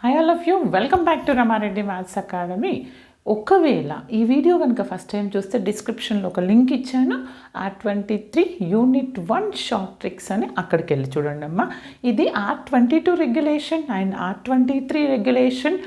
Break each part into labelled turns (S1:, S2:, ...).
S1: Hi all of you, welcome back to Rama Reddy maths academy. ఒకవేళ ఈ video కనుక first time చూస్తే డిస్క్రిప్షన్లో ఒక లింక్ ఇచ్చాను. R23 యూనిట్ 1 షార్ట్ ట్రిక్స్ అని అక్కడికి వెళ్ళి చూడండి అమ్మా. ఇది R22 regulation and R23 regulation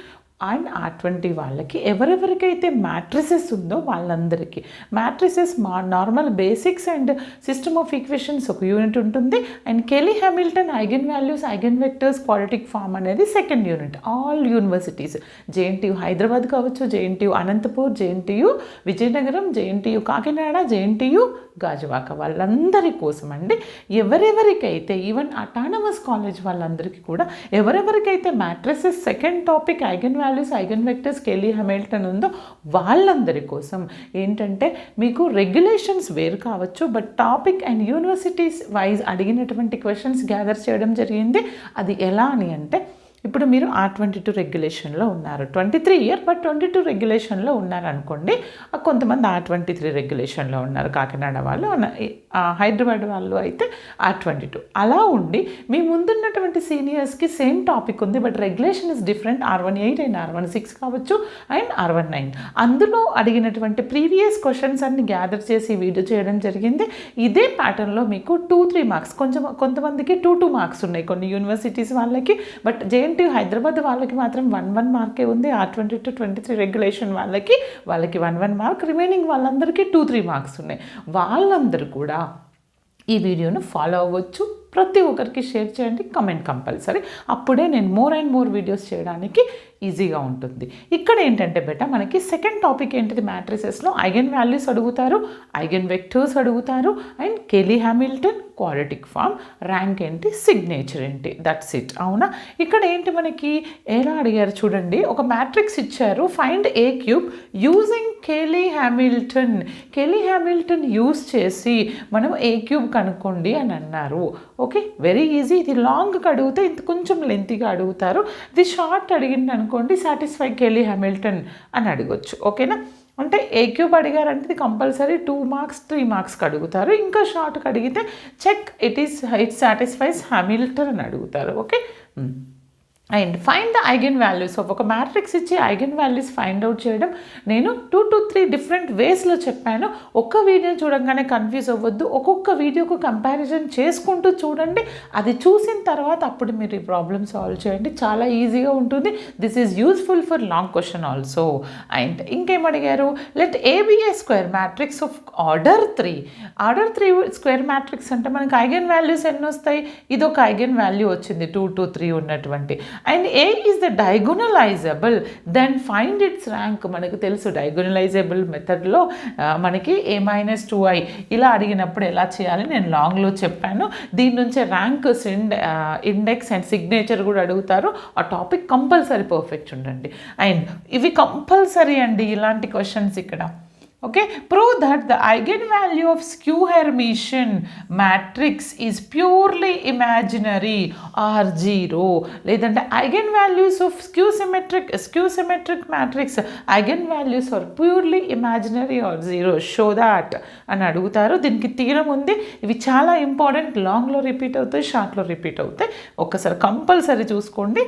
S1: and R20 వాళ్ళకి ఎవరెవరికైతే మ్యాట్రిసెస్ ఉందో వాళ్ళందరికీ matrices normal basics and system of equations ఒక యూనిట్ ఉంటుంది. And Cayley Hamilton eigen values eigen vectors quadratic form అనేది second unit. All universities, JNTU Hyderabad కావచ్చు, JNTU Anantapur, JNTU Vizianagaram, JNTU Kakinada, JNTU Gajuwaka వాళ్ళందరి కోసం అండి. ఎవరెవరికైతే ఈవెన్ అటానమస్ కాలేజ్ వాళ్ళందరికీ కూడా ఎవరెవరికైతే matrices second topic eigen values eigen vectors Cayley Hamilton ఉందో వాళ్ళందరి కోసం ఏంటంటే మీకు రెగ్యులేషన్స్ వేరు కావచ్చు, but topic and universities wise అడిగినటువంటి క్వశ్చన్స్ గ్యాదర్ చేయడం జరిగింది. అది ఎలా అని అంటే, ఇప్పుడు మీరు R22 రెగ్యులేషన్లో ఉన్నారు, 23 ఇయర్ బట్ 22 రెగ్యులేషన్లో ఉన్నారు అనుకోండి. కొంతమంది R23 రెగ్యులేషన్లో ఉన్నారు, కాకినాడ వాళ్ళు, హైదరాబాద్ వాళ్ళు అయితే R22. అలా ఉండి మీ ముందున్నటువంటి సీనియర్స్కి సేమ్ టాపిక్ ఉంది, but regulation is different. R18 and R16 కావచ్చు అండ్ R19. అందులో అడిగినటువంటి ప్రీవియస్ క్వశ్చన్స్ అన్ని గ్యాదర్ చేసి వీడియో చేయడం జరిగింది. ఇదే ప్యాటర్న్లో మీకు 2-3 మార్క్స్, కొంతమందికి 2-2 మార్క్స్ ఉన్నాయి కొన్ని యూనివర్సిటీస్ వాళ్ళకి, బట్ JNTU హైదరాబాద్ వాళ్ళకి మాత్రం 1-1 మార్కే ఉంది. R22-23 రెగ్యులేషన్ వాళ్ళకి 1-1 మార్క్, రిమైనింగ్ వాళ్ళందరికీ 2-3 మార్క్స్ ఉన్నాయి. వాళ్ళందరూ కూడా ఈ వీడియోను ఫాలో అవ్వచ్చు. ప్రతి ఒక్కరికి షేర్ చేయండి, కమెంట్ కంపల్సరీ. అప్పుడే నేను మోర్ అండ్ మోర్ వీడియోస్ చేయడానికి ఈజీగా ఉంటుంది. ఇక్కడ ఏంటంటే బెట మనకి సెకండ్ టాపిక్ ఏంటిది, మ్యాట్రిసెస్లో ఐగన్ వాల్యూస్ అడుగుతారు, ఐగన్ వెక్టర్స్ అడుగుతారు and Cayley Hamilton quadratic form, rank ఏంటి, సిగ్నేచర్ ఏంటి, దట్స్ ఇట్. అవునా? ఇక్కడ ఏంటి మనకి ఎలా అడిగారు చూడండి. ఒక మ్యాట్రిక్స్ ఇచ్చారు, find A cube using Cayley Hamilton. Cayley Hamilton use చేసి మనం ఏ క్యూబ్ కనుక్కోండి అని అన్నారు. Okay, very easy. ఇది లాంగ్గా అడిగితే ఇంత కొంచెం లెంతీగా అడుగుతారు. ఇది షార్ట్ అడిగింది అనుకోండి, సాటిస్ఫై కెలీ హ్యామిల్టన్ అని అడగొచ్చు. ఓకేనా? అంటే ఏ క్యూబ్ అడిగారంటే ఇది కంపల్సరీ 2 మార్క్స్ 3 మార్క్స్కి అడుగుతారు. ఇంకా షార్ట్కి అడిగితే చెక్ ఇట్ సాటిస్ఫైస్ హ్యామిల్టన్ అని అడుగుతారు. Okay, and find the eigen values of ఒక మ్యాట్రిక్స్ ఇచ్చి ఐగన్ వాల్యూస్ ఫైండ్ అవుట్ చేయడం నేను 2-3 డిఫరెంట్ వేస్లో చెప్పాను. ఒక్క వీడియో చూడంగానే కన్ఫ్యూజ్ అవ్వద్దు, ఒక్కొక్క వీడియోకు కంపారిజన్ చేసుకుంటూ చూడండి. అది చూసిన తర్వాత అప్పుడు మీరు ఈ ప్రాబ్లమ్ సాల్వ్ చేయండి, చాలా ఈజీగా ఉంటుంది. This is useful for long question also. And ఇంకేం అడిగారు, let ABA square matrix of order 3 square matrix అంటే మనకి ఐగన్ వాల్యూస్ ఎన్ని వస్తాయి, ఇది ఒక ఐగన్ వాల్యూ వచ్చింది 2-3 ఉన్నటువంటి. And A is the diagonalizable, then find its rank. మనకు తెలుసు డయాగోనలైజబుల్ మెథడ్లో మనకి A-2i ఇలా అడిగినప్పుడు ఎలా చేయాలి నేను లాంగ్లో చెప్పాను. దీని నుంచే ర్యాంక్, ఇండెక్స్ అండ్ సిగ్నేచర్ కూడా అడుగుతారు. ఆ టాపిక్ కంపల్సరీ పర్ఫెక్ట్ ఉండండి. అండ్ ఇవి కంపల్సరీ అండి ఇలాంటి క్వశ్చన్స్ ఇక్కడ. Okay, prove that the eigen value of skew Hermitian matrix is purely imaginary or 0. లేదంటే eigen values of skew symmetric matrix eigen values are purely imaginary or 0, show that అని అడుగుతారు. దీనికి తీరం ఉంది. ఇవి చాలా ఇంపార్టెంట్, లాంగ్లో రిపీట్ అవుతాయి, షార్ట్లో రిపీట్ అవుతాయి. ఒక్కసారి కంపల్సరీ చూసుకోండి.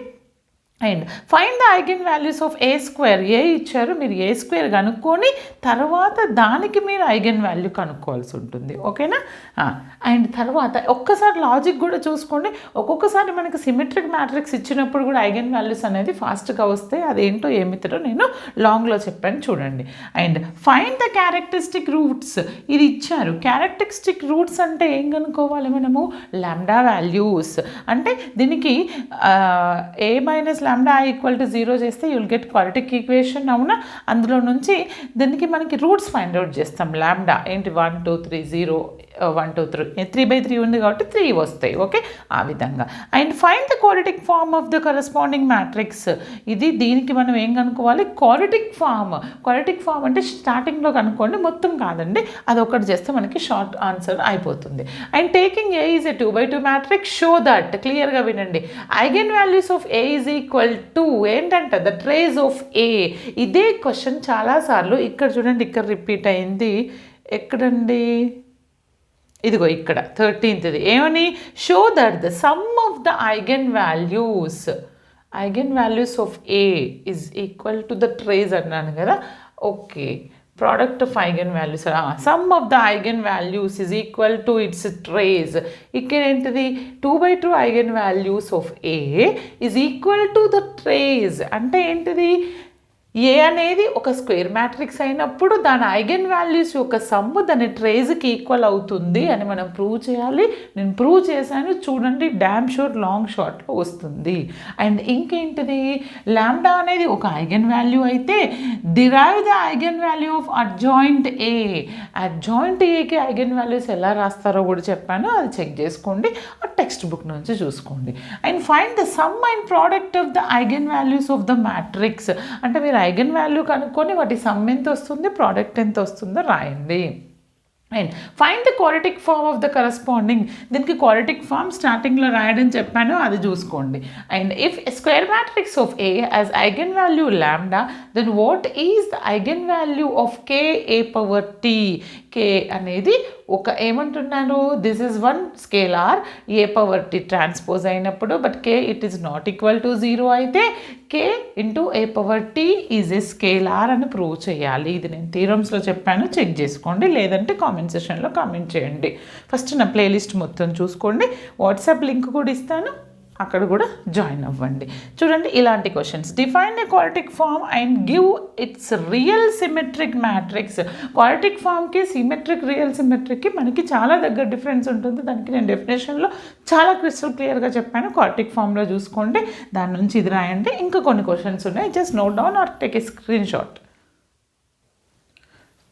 S1: And find the eigen values of A square. A ఇచ్చారు, మీరు ఏ స్క్వేర్ కనుక్కొని తర్వాత దానికి మీరు ఐగన్ వాల్యూ కనుక్కోవాల్సి ఉంటుంది. ఓకేనా? అండ్ తర్వాత ఒక్కసారి లాజిక్ కూడా చూసుకోండి. ఒక్కొక్కసారి మనకి సిమెట్రిక్ మ్యాట్రిక్స్ ఇచ్చినప్పుడు కూడా ఐగన్ వాల్యూస్ అనేది ఫాస్ట్గా వస్తాయి. అదేంటో ఏమిటో నేను లాంగ్లో చెప్పాను చూడండి. And find the characteristic roots. ఇది ఇచ్చారు. క్యారెక్టరిస్టిక్ రూట్స్ అంటే ఏం కనుక్కోవాలి మనము, లాంబ్డా వాల్యూస్. అంటే దీనికి A-λI=0 చేస్తే యుల్ గెట్ క్వాడ్రాటిక్ ఈక్వేషన్. అవునా? అందులో నుంచి దీనికి మనకి రూట్స్ ఫైండ్ అవుట్ చేస్తాం. లాంబ్డా ఏంటి, 1 2 3 0 1 2 3 3/3 ఉంది కాబట్టి 3 వస్తాయి. ఓకే, ఆ విధంగా. And find the quadratic form of the corresponding matrix. దీనికి మనం ఏం కనుక్కోవాలి, క్వాడ్రాటిక్ ఫార్మ్ అంటే స్టార్టింగ్లో కనుక్కోండి, మొత్తం కాదండి, అది ఒకటి చేస్తే మనకి షార్ట్ ఆన్సర్ అయిపోతుంది. And taking a is a 2/2 matrix, show that. క్లియర్గా వినండి. Eigen values of A is equal to ఏంటంటే ద ట్రేస్ ఆఫ్ ఏ. ఇదే క్వశ్చన్ చాలాసార్లు ఇక్కడ చూడండి, ఇక్కడ రిపీట్ అయింది. ఎక్కడండి, ఇదిగో ఇక్కడ 13th ఏమని, show that the sum of the eigen values eigen values of A is equal to the trace అన్నాను కదా. Okay, product of eigenvalues, sum of the eigenvalues is equal to its trace. ఇక్కడ ఏంటిది 2/2 eigenvalues of A is equal to the trace. అంటే ఏంటిది, ఏ అనేది ఒక square matrix అయినప్పుడు దాని ఐగన్ వాల్యూస్ యొక్క సమ్ము దాని ట్రేస్కి ఈక్వల్ అవుతుంది అని మనం ప్రూవ్ చేయాలి. నేను ప్రూవ్ చేశాను, చూడండి, డ్యామ్ షూర్ లాంగ్ షార్ట్లో వస్తుంది. అండ్ ఇంకేంటిది, లాంబ్డా అనేది ఒక ఐగన్ వాల్యూ అయితే derive the eigen value of adjoint A. Adjoint ఏకి ఐగన్ వాల్యూస్ ఎలా రాస్తారో కూడా చెప్పాను, అది చెక్ చేసుకోండి, ఆ టెక్స్ట్ బుక్ నుంచి చూసుకోండి. And find the sum and product of the eigen values of the matrix. అంటే మీరు ఐగన్ వాల్యూ కనుక్కొని వాటి సమ్ ఎంత వస్తుంది, ప్రోడక్ట్ ఎంత వస్తుందో రాయండి. And find the quadratic form of the corresponding. దీనికి క్వాడ్రాటిక్ ఫార్మ్ స్టార్టింగ్లో రాయడం చెప్పాను, అది చూసుకోండి. And if square matrix of A as eigen value lambda, then what is the eigen value of K A power T. K అనేది ఒక ఏమంటున్నాను, this is one scalar, A power T transpose అయినప్పుడు, but K it is not equal to 0 అయితే K into A power T is A scalar అని prove చేయాలి. ఇది నేను థీరమ్స్లో చెప్పాను, చెక్ చేసుకోండి, లేదంటే కామెంట్ సెషన్లో కామెంట్ చేయండి. ఫస్ట్ నా ప్లేలిస్ట్ మొత్తం చూసుకోండి, వాట్సాప్ లింక్ కూడా ఇస్తాను, అక్కడ కూడా జాయిన్ అవ్వండి. చూడండి ఇలాంటి questions. Define a quadratic form and give its real symmetric matrix. Quadratic ఫార్మ్కి సిమెట్రిక్ రియల్ సిమెట్రిక్కి మనకి చాలా దగ్గర డిఫరెన్స్ ఉంటుంది. దానికి నేను డెఫినేషన్లో చాలా క్రిస్టల్ క్లియర్గా చెప్పాను, క్వాడ్రాటిక్ ఫార్మ్లో చూసుకోండి, దాని నుంచి ఇది రాయండి. ఇంకా కొన్ని క్వశ్చన్స్ ఉన్నాయి, just note down are take a screen shot.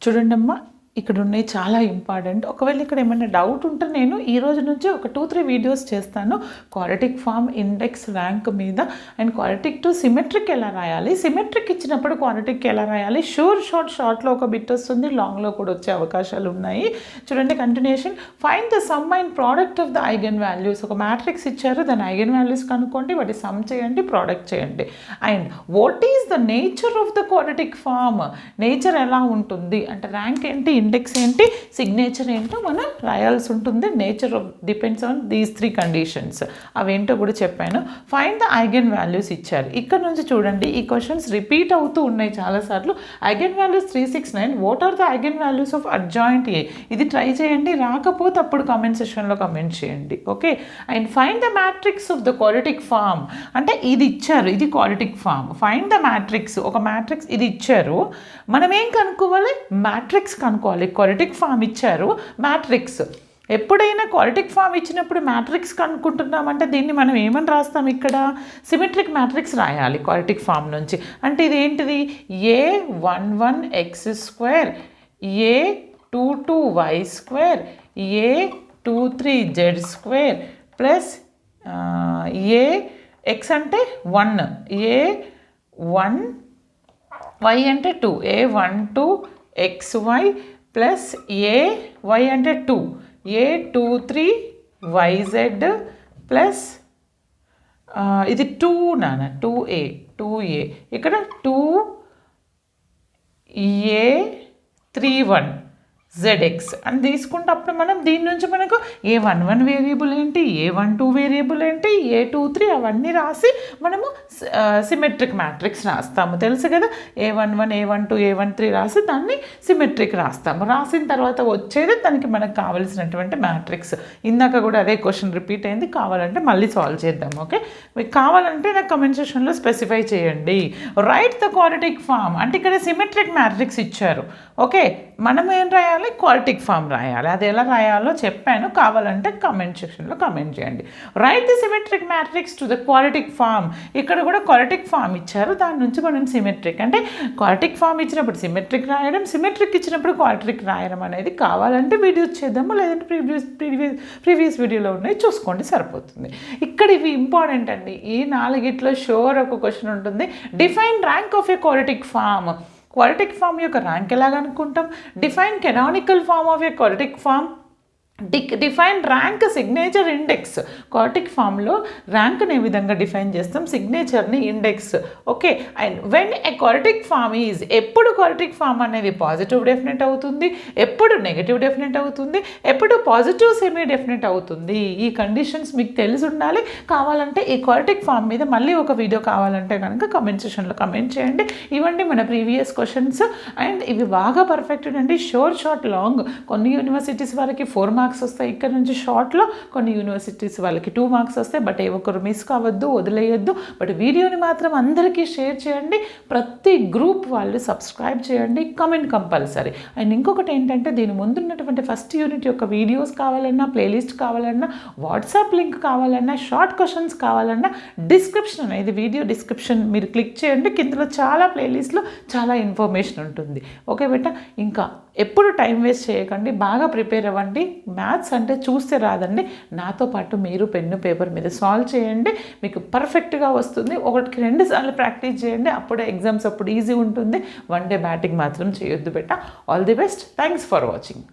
S1: చూడండి అమ్మా, ఇక్కడ ఉన్నాయి చాలా ఇంపార్టెంట్. ఒకవేళ ఇక్కడ ఏమైనా డౌట్ ఉంటే నేను ఈ రోజు నుంచి ఒక 2-3 వీడియోస్ చేస్తాను క్వాడ్రాటిక్ ఫార్మ్ ఇండెక్స్ ర్యాంక్ మీద. అండ్ క్వాడ్రాటిక్ టు సిమెట్రిక్ ఎలా రాయాలి, సిమెట్రిక్ ఇచ్చినప్పుడు క్వాడ్రాటిక్ ఎలా రాయాలి, షార్ట్లో ఒక బిట్ వస్తుంది, లాంగ్లో కూడా వచ్చే అవకాశాలు ఉన్నాయి. చూడండి continuation. Find the sum and product of the eigen values. ఒక మ్యాట్రిక్స్ ఇచ్చారు, దాని ఐగన్ వాల్యూస్ కనుక్కోండి, వాటి సమ్ చేయండి, ప్రోడక్ట్ చేయండి. And what is the nature of the quadratic form. Nature ఎలా ఉంటుంది అంటే ర్యాంక్ ఏంటి, ఇండెక్స్ ఏంటి, సిగ్నేచర్ ఏంటో మనం రాయాల్సి ఉంటుంది. Nature of depends on these 3 conditions, అవేంటో కూడా చెప్పాను. ఫైండ్ ద ఐగన్ వాల్యూస్ ఇచ్చారు. ఇక్కడ నుంచి చూడండి, ఈ క్వశ్చన్స్ రిపీట్ అవుతూ ఉన్నాయి చాలాసార్లు. Eigen values 369, what are the eigen values of adjoint A. ఇది ట్రై చేయండి, రాకపోతే అప్పుడు కామెంట్ సెషన్లో కామెంట్ చేయండి. Okay. And find the matrix of the quadratic form. అంటే ఇది ఇచ్చారు, ఇది quadratic form. Find the matrix, ఒక మ్యాట్రిక్స్ ఇది ఇచ్చారు, మనం ఏం కనుక్కోవాలి, మ్యాట్రిక్స్ కనుక్కోవాలి. క్వాడ్రాటిక్ ఫార్మ్ ఇచ్చారు, మ్యాట్రిక్స్. ఎప్పుడైనా క్వాడ్రాటిక్ ఫార్మ్ ఇచ్చినప్పుడు మ్యాట్రిక్స్ కనుక్కుంటున్నామంటే దీన్ని మనం ఏమని రాస్తాం, ఇక్కడ సిమెట్రిక్ మ్యాట్రిక్స్ రాయాలి క్వాడ్రాటిక్ ఫార్మ్ నుంచి. అంటే ఇది ఏంటిది, A11x², A22y² A23z² plus Ax అంటే 1, A1 y అంటే 2, A12xy ప్లస్ ay అంటే 2, A23yz ప్లస్ ఇది 2 నాన్న 2a ఇక్కడ 2a31zx అని తీసుకుంటప్పుడు మనం దీని నుంచి మనకు A11 వేరియబుల్ ఏంటి, A12 వేరియబుల్ ఏంటి, A23 అవన్నీ రాసి మనము సిమెట్రిక్ మ్యాట్రిక్స్ రాస్తాము, తెలుసు కదా. A11 A12 A13 రాసి దాన్ని సిమెట్రిక్ రాస్తాము. రాసిన తర్వాత వచ్చేది దానికి మనకు కావాల్సినటువంటి మ్యాట్రిక్స్. ఇందాక కూడా అదే క్వశ్చన్ రిపీట్ అయింది, కావాలంటే మళ్ళీ సాల్వ్ చేద్దాం. ఓకే, మీకు కావాలంటే నాకు కమెంట్ సెక్షన్లో స్పెసిఫై చేయండి. రైట్ ద క్వాడ్రాటిక్ ఫార్మ్ అంటే ఇక్కడ సిమెట్రిక్ మ్యాట్రిక్స్ ఇచ్చారు. ఓకే, మనం ఏం రాయాలి, క్వాడ్రాటిక్ ఫార్మ్ రాయాలి. అది ఎలా రాయాలో చెప్పాను, కావాలంటే కామెంట్ సెక్షన్లో కామెంట్ చేయండి. Write the symmetric matrix to the quadratic form. ఇక్కడ కూడా క్వాడ్రాటిక్ ఫార్మ్ ఇచ్చారు, దాని నుంచి మనం సిమెట్రిక్ అంటే క్వాడ్రాటిక్ ఫార్మ్ ఇచ్చినప్పుడు సిమెట్రిక్ రాయడం, సిమెట్రిక్ ఇచ్చినప్పుడు క్వాడ్రాటిక్ రాయడం అనేది కావాలంటే వీడియోస్ చేద్దాము, లేదంటే ప్రీవియస్ వీడియోలో ఉన్నాయి చూసుకోండి, సరిపోతుంది. ఇక్కడ ఇవి ఇంపార్టెంట్ అండి. ఈ 4 షూర్ ఒక క్వశ్చన్ ఉంటుంది. Define rank of a quadratic form. Quadratic form యొక్క ర్యాంక్ ఎలా కనుక్కుంటాం. Define canonical form of a quadratic form. Define rank signature index. Quadratic ఫామ్లో ర్యాంక్ని ఏ విధంగా డిఫైన్ చేస్తాం, సిగ్నేచర్ని index. Okay, and when a quadratic form is, ఎప్పుడు క్వాడ్రాటిక్ ఫామ్ అనేది పాజిటివ్ డెఫినెట్ అవుతుంది, ఎప్పుడు నెగటివ్ డెఫినెట్ అవుతుంది, ఎప్పుడు పాజిటివ్ సెమీ డెఫినెట్ అవుతుంది. ఈ కండిషన్స్ మీకు తెలిసి ఉండాలి. కావాలంటే ఈ క్వాడ్రాటిక్ ఫామ్ మీద మళ్ళీ ఒక వీడియో కావాలంటే కనుక కమెంట్ సెక్షన్లో కమెంట్ చేయండి. ఇవ్వండి మన ప్రీవియస్ క్వశ్చన్స్. అండ్ ఇవి బాగా పర్ఫెక్ట్ అండి. షార్ట్ లాంగ్, కొన్ని యూనివర్సిటీస్ వరకు 4 మార్క్స్ వస్తాయి ఇక్కడ నుంచి షార్ట్లో, కొన్ని యూనివర్సిటీస్ వాళ్ళకి 2 మార్క్స్ వస్తాయి. బట్ ఏ ఒక్కరు మిస్ కావద్దు, వదిలేయద్దు. బట్ వీడియోని మాత్రం అందరికీ షేర్ చేయండి. ప్రతి గ్రూప్ వాళ్ళు సబ్స్క్రైబ్ చేయండి, కమెంట్ కంపల్సరీ. అండ్ ఇంకొకటి ఏంటంటే, దీని ముందున్నటువంటి ఫస్ట్ యూనిట్ యొక్క వీడియోస్ కావాలన్నా, ప్లేలిస్ట్ కావాలన్నా, వాట్సాప్ లింక్ కావాలన్నా, షార్ట్ క్వశ్చన్స్ కావాలన్నా డిస్క్రిప్షన్ అనేది, వీడియో డిస్క్రిప్షన్ మీరు క్లిక్ చేయండి. కిందలో చాలా ప్లేలిస్ట్లో చాలా ఇన్ఫర్మేషన్ ఉంటుంది. ఓకే బేటా, ఇంకా ఎప్పుడు టైం వేస్ట్ చేయకండి, బాగా ప్రిపేర్ అవ్వండి. మ్యాథ్స్ అంటే చూస్తే రాదండి, నాతో పాటు మీరు పెన్ను పేపర్ మీద సాల్వ్ చేయండి, మీకు పర్ఫెక్ట్గా వస్తుంది. 1-2 సార్లు ప్రాక్టీస్ చేయండి, అప్పుడే ఎగ్జామ్స్ అప్పుడు ఈజీ ఉంటుంది. వన్ డే బ్యాటింగ్ మాత్రం చేయొద్దు బేటా. All the best. Thanks for watching.